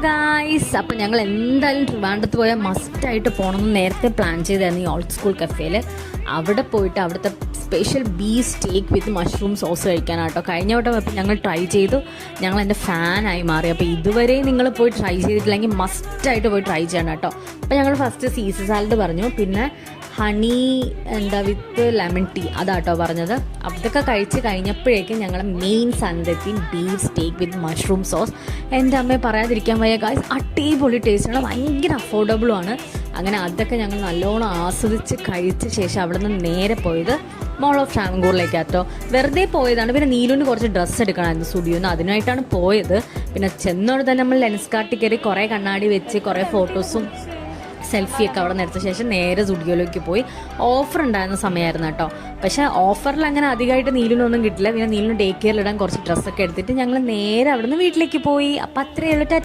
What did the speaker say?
Guys, അപ്പം ഞങ്ങൾ എന്തായാലും ട്രിവാൻഡ്രത്ത് പോയാൽ മസ്റ്റായിട്ട് പോകണമെന്ന് നേരത്തെ പ്ലാൻ ചെയ്തായിരുന്നു ഈ ഓൾഡ് സ്കൂൾ കഫേയിൽ. അവിടെ പോയിട്ട് അവിടുത്തെ സ്പെഷ്യൽ ബീഫ് സ്റ്റേക്ക് വിത്ത് മഷ്റൂം സോസ് കഴിക്കാനാട്ടോ. കഴിഞ്ഞ വട്ടം അപ്പം ഞങ്ങൾ ട്രൈ ചെയ്തു, ഞങ്ങൾ എൻ്റെ ഫാനായി മാറി. അപ്പോൾ ഇതുവരെ നിങ്ങൾ പോയി ട്രൈ ചെയ്തിട്ടില്ലെങ്കിൽ മസ്റ്റായിട്ട് പോയി ട്രൈ ചെയ്യണം കേട്ടോ. അപ്പോൾ ഞങ്ങൾ ഫസ്റ്റ് സീസർ സാലഡ് പറഞ്ഞു, പിന്നെ ഹണി വിത്ത് ലെമൺ ടീ അതാട്ടോ പറഞ്ഞത്. അതൊക്കെ കഴിച്ച് കഴിഞ്ഞപ്പോഴേക്കും ഞങ്ങൾ മെയിൻ സാധനത്തെത്തി, ബീഫ് സ്റ്റേക്ക് വിത്ത് മഷ്റൂം സോസ്. എൻ്റെ അമ്മയെ പറയാതിരിക്കാൻ വയ്യ ഗായ്സ്, അടിപൊളി ടേസ്റ്റാണ്, ഭയങ്കര അഫോർഡബിളുമാണ്. അങ്ങനെ അതൊക്കെ ഞങ്ങൾ നല്ലോണം ആസ്വദിച്ച് കഴിച്ച ശേഷം അവിടെ നിന്ന് നേരെ പോയത് മോൾ ഓഫ് ട്രാവൻകൂറിലേക്കാട്ടോ. വെറുതെ പോയതാണ്. പിന്നെ നീലുവിന് കുറച്ച് ഡ്രസ്സ് എടുക്കണമായിരുന്നു സ്റ്റുഡിയോന്ന്, അതിനായിട്ടാണ് പോയത്. പിന്നെ ചെന്നോട് തന്നെ നമ്മൾ ലെൻസ് കാർട്ടിൽ കയറി കുറേ കണ്ണാടി വെച്ച് കുറേ ഫോട്ടോസും സെൽഫിയൊക്കെ അവിടെ നിന്ന് എടുത്ത ശേഷം നേരെ സ്റ്റുഡിയോയിലേക്ക് പോയി. ഓഫർ ഉണ്ടായിരുന്ന സമയമായിരുന്നു കേട്ടോ. പക്ഷേ ഓഫറിൽ അങ്ങനെ അധികമായിട്ട് നീലിനൊന്നും കിട്ടില്ല. പിന്നെ നീലിന് ഡേ കെയറിലിടാൻ കുറച്ച് ഡ്രസ്സൊക്കെ എടുത്തിട്ട് ഞങ്ങൾ നേരെ അവിടെ നിന്ന് വീട്ടിലേക്ക് പോയി. അപ്പം അത്രയേ ഉള്ളൂ.